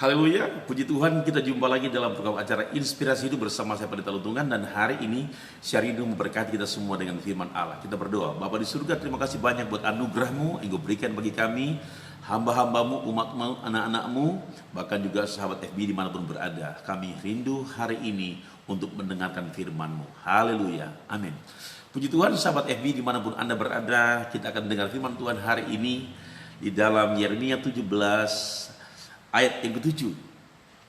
Haleluya, puji Tuhan, kita jumpa lagi dalam program acara Inspirasi Hidup bersama saya Pendeta Luntungan. Dan hari ini Syaridu memberkati kita semua dengan firman Allah. Kita berdoa. Bapa di surga, terima kasih banyak buat anugerah-Mu yang Engkau berikan bagi kami, hamba-hambamu, umat-Mu, anak-anak-Mu, bahkan juga sahabat FB dimanapun berada. Kami rindu hari ini untuk mendengarkan firman-Mu. Haleluya, amin. Puji Tuhan, sahabat FB dimanapun Anda berada, kita akan mendengar firman Tuhan hari ini di dalam Yeremia 17 ayat yang ke-7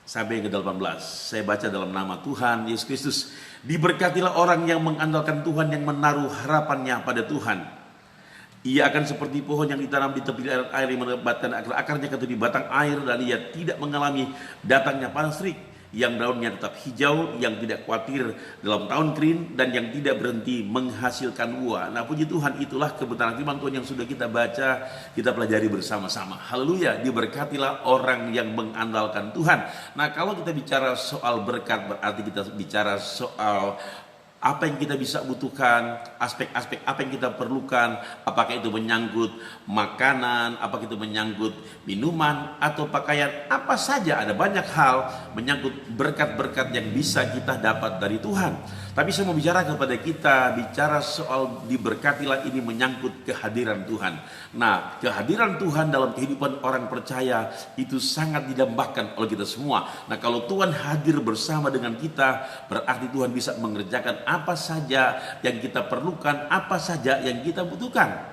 sampai yang ke-18. Saya baca dalam nama Tuhan Yesus Kristus. Diberkatilah orang yang mengandalkan Tuhan, yang menaruh harapannya pada Tuhan. Ia akan seperti pohon yang ditanam di tepi air yang menebatkan akar-akarnya ke tepi batang air, dan ia tidak mengalami datangnya panas terik, yang daunnya tetap hijau, yang tidak khawatir dalam tahun kering, dan yang tidak berhenti menghasilkan buah. Nah, puji Tuhan, itulah kebenaran firman Tuhan yang sudah kita baca, kita pelajari bersama-sama. Haleluya, diberkatilah orang yang mengandalkan Tuhan. Nah, kalau kita bicara soal berkat, berarti kita bicara soal apa yang kita bisa butuhkan, aspek-aspek apa yang kita perlukan, apakah itu menyangkut makanan, apakah itu menyangkut minuman, atau pakaian, apa saja, ada banyak hal menyangkut berkat-berkat yang bisa kita dapat dari Tuhan. Tapi saya mau bicara kepada kita, bicara soal diberkatilah ini menyangkut kehadiran Tuhan. Nah, kehadiran Tuhan dalam kehidupan orang percaya itu sangat didambakan oleh kita semua. Nah, kalau Tuhan hadir bersama dengan kita, berarti Tuhan bisa mengerjakan apa saja yang kita perlukan, apa saja yang kita butuhkan.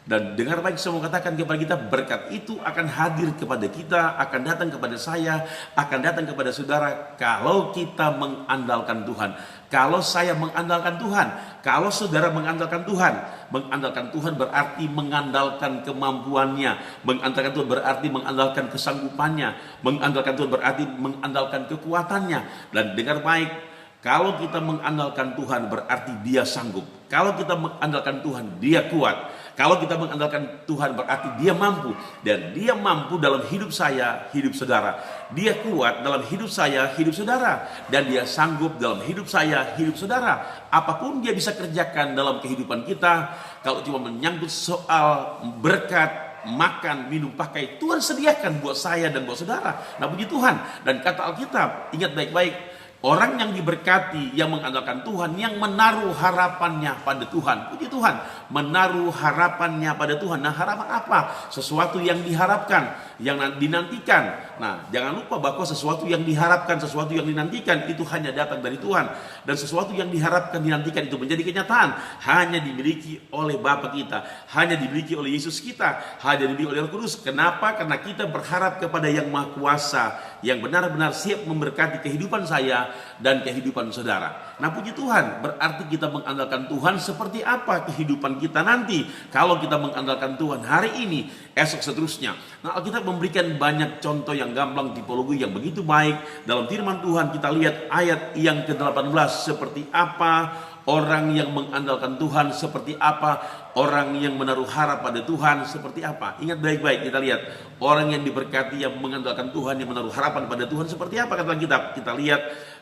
Dan dengar baik, saya mau katakan kepada kita, berkat itu akan hadir kepada kita, akan datang kepada saya, akan datang kepada saudara, kalau kita mengandalkan Tuhan. Kalau saya mengandalkan Tuhan, kalau saudara mengandalkan Tuhan. Mengandalkan Tuhan berarti mengandalkan kemampuannya, mengandalkan Tuhan berarti mengandalkan kesanggupannya, mengandalkan Tuhan berarti mengandalkan kekuatannya. Dan dengar baik, kalau kita mengandalkan Tuhan berarti Dia sanggup. Kalau kita mengandalkan Tuhan, Dia kuat. Kalau kita mengandalkan Tuhan berarti Dia mampu. Dan Dia mampu dalam hidup saya, hidup saudara. Dia kuat dalam hidup saya, hidup saudara. Dan Dia sanggup dalam hidup saya, hidup saudara. Apapun Dia bisa kerjakan dalam kehidupan kita. Kalau cuma menyangkut soal berkat, makan, minum, pakai, Tuhan sediakan buat saya dan buat saudara. Nah, puji Tuhan. Dan kata Alkitab, ingat baik-baik, orang yang diberkati, yang mengandalkan Tuhan, yang menaruh harapannya pada Tuhan. Puji Tuhan, menaruh harapannya pada Tuhan. Nah, harapan apa? Sesuatu yang diharapkan, yang dinantikan. Nah, jangan lupa bahwa sesuatu yang diharapkan, sesuatu yang dinantikan itu hanya datang dari Tuhan. Dan sesuatu yang diharapkan, dinantikan itu menjadi kenyataan, hanya dimiliki oleh Bapa kita, hanya dimiliki oleh Yesus kita, hanya dimiliki oleh Roh Kudus. Kenapa? Karena kita berharap kepada Yang Maha Kuasa, yang benar-benar siap memberkati kehidupan saya dan kehidupan saudara. Nah, puji Tuhan, berarti kita mengandalkan Tuhan. Seperti apa kehidupan kita nanti kalau kita mengandalkan Tuhan hari ini, esok, seterusnya. Nah, kita memberikan banyak contoh yang gamblang, tipologi yang begitu baik dalam firman Tuhan. Kita lihat ayat yang ke-18, seperti apa orang yang mengandalkan Tuhan, seperti apa orang yang menaruh harap pada Tuhan, seperti apa. Ingat baik-baik, kita lihat orang yang diberkati, yang mengandalkan Tuhan, yang menaruh harapan pada Tuhan, seperti apa kata kitab. Kita lihat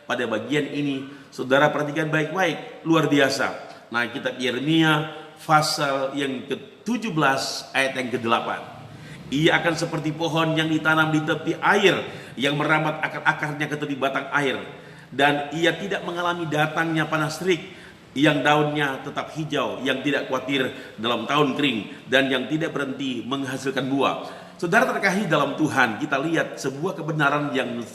pada bagian ini, saudara perhatikan baik-baik, luar biasa. Nah, kitab Yeremia pasal yang ke-17 ayat yang ke-8. Ia akan seperti pohon yang ditanam di tepi air, yang merambat akar-akarnya ke tepi batang air, dan ia tidak mengalami datangnya panas terik, yang daunnya tetap hijau, yang tidak khawatir dalam tahun kering, dan yang tidak berhenti menghasilkan buah. Saudara terkasih dalam Tuhan, kita lihat sebuah kebenaran yang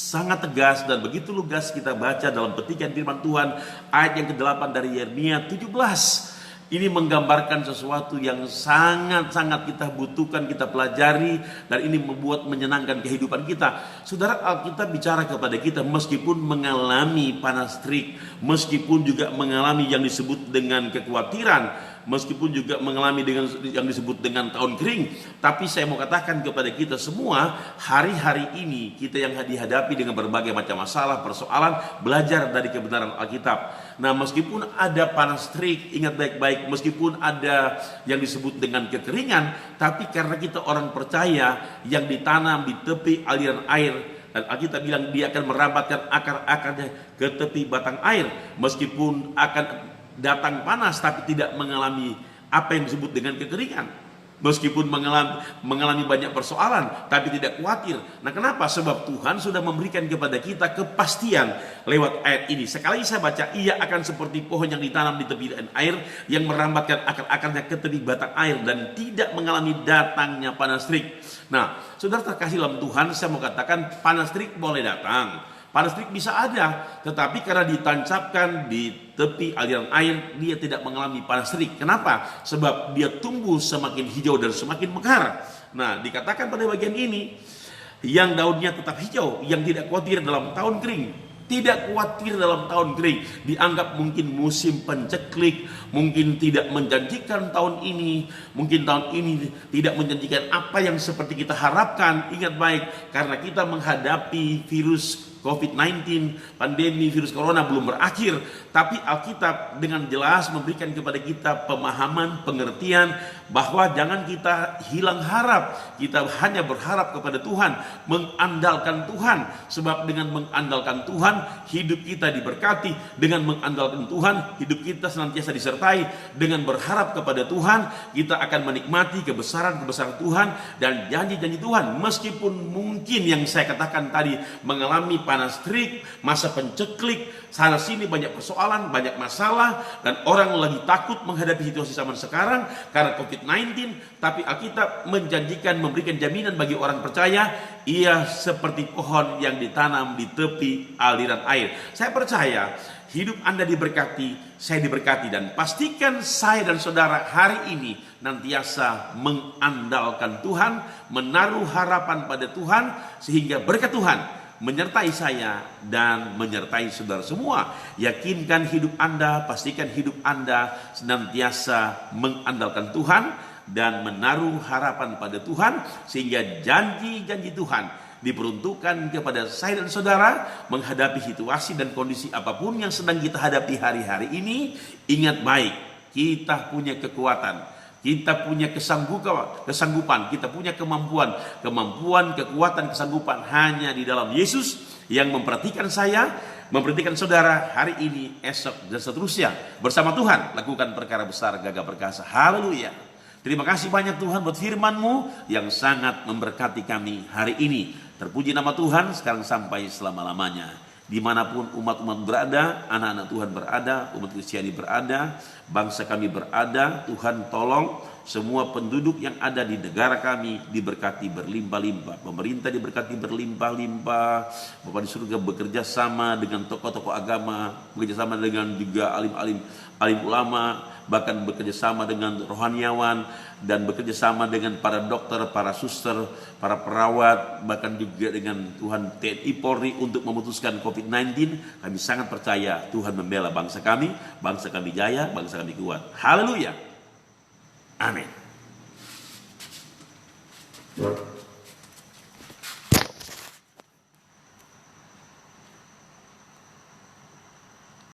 sangat tegas dan begitu lugas kita baca dalam petikan firman Tuhan ayat yang ke-8 dari Yeremia 17. Ini menggambarkan sesuatu yang sangat-sangat kita butuhkan, kita pelajari, dan ini membuat menyenangkan kehidupan kita. Saudara, Alkitab bicara kepada kita, meskipun mengalami panas terik, meskipun juga mengalami yang disebut dengan kekhawatiran, meskipun juga mengalami dengan yang disebut dengan tahun kering, tapi saya mau katakan kepada kita semua, hari-hari ini kita yang dihadapi dengan berbagai macam masalah, persoalan, belajar dari kebenaran Alkitab. Nah, meskipun ada panas terik, ingat baik-baik, meskipun ada yang disebut dengan kekeringan, tapi karena kita orang percaya yang ditanam di tepi aliran air, dan Alkitab bilang dia akan merambatkan akar-akarnya ke tepi batang air, meskipun akan datang panas tapi tidak mengalami apa yang disebut dengan kekeringan. Meskipun mengalami banyak persoalan, tapi tidak khawatir. Nah, kenapa? Sebab Tuhan sudah memberikan kepada kita kepastian lewat ayat ini. Sekali saya baca, ia akan seperti pohon yang ditanam di tepi air, yang merambatkan akar-akarnya ke tepi batang air, dan tidak mengalami datangnya panas terik. Nah, saudara terkasih dalam Tuhan, saya mau katakan panas terik boleh datang. Panas terik bisa ada, tetapi karena ditancapkan di tepi aliran air, dia tidak mengalami panas terik. Kenapa? Sebab dia tumbuh semakin hijau dan semakin mekar. Nah, dikatakan pada bagian ini, yang daunnya tetap hijau, yang tidak khawatir dalam tahun kering. Tidak khawatir dalam tahun kering. Dianggap mungkin musim penceklik, mungkin tidak menjanjikan tahun ini, mungkin tahun ini tidak menjanjikan apa yang seperti kita harapkan. Ingat baik, karena kita menghadapi virus COVID-19, pandemi virus corona belum berakhir, tapi Alkitab dengan jelas memberikan kepada kita pemahaman, pengertian bahwa jangan kita hilang harap. Kita hanya berharap kepada Tuhan, mengandalkan Tuhan, sebab dengan mengandalkan Tuhan hidup kita diberkati. Dengan mengandalkan Tuhan hidup kita senantiasa disertai. Dengan berharap kepada Tuhan kita akan menikmati kebesaran-kebesaran Tuhan dan janji-janji Tuhan. Meskipun mungkin yang saya katakan tadi mengalami panas terik, masa penceklik, sana sini banyak persoalan, banyak masalah, dan orang lagi takut menghadapi situasi zaman sekarang karena COVID-19, tapi Alkitab menjanjikan, memberikan jaminan bagi orang percaya, ia seperti pohon yang ditanam di tepi aliran air. Saya percaya hidup Anda diberkati, saya diberkati, dan pastikan saya dan saudara hari ini nantiasa mengandalkan Tuhan, menaruh harapan pada Tuhan, sehingga berkat Tuhan menyertai saya dan menyertai saudara semua. Yakinkan hidup Anda, pastikan hidup Anda senantiasa mengandalkan Tuhan dan menaruh harapan pada Tuhan, sehingga janji-janji Tuhan diperuntukkan kepada saya dan saudara menghadapi situasi dan kondisi apapun yang sedang kita hadapi hari-hari ini. Ingat baik, kita punya kekuatan, kita punya kesanggupan, kita punya kemampuan, kekuatan, kesanggupan hanya di dalam Yesus yang memperhatikan saya, memperhatikan saudara hari ini, esok, dan seterusnya. Bersama Tuhan lakukan perkara besar, gagah perkasa. Haleluya. Terima kasih banyak Tuhan buat firman-Mu yang sangat memberkati kami hari ini. Terpuji nama Tuhan sekarang sampai selama-lamanya. Dimanapun umat-umat berada, anak-anak Tuhan berada, umat Kristiani berada, bangsa kami berada, Tuhan tolong semua penduduk yang ada di negara kami diberkati berlimpah-limpah. Pemerintah diberkati berlimpah-limpah. Bapa di surga bekerja sama dengan tokoh-tokoh agama, bekerja sama dengan juga alim ulama, bahkan bekerja sama dengan rohaniawan, dan bekerja sama dengan para dokter, para suster, para perawat, bahkan juga dengan Tuhan TNI Polri untuk memutuskan COVID-19. Kami sangat percaya Tuhan membela bangsa kami jaya, bangsa kami kuat. Haleluya. Amin.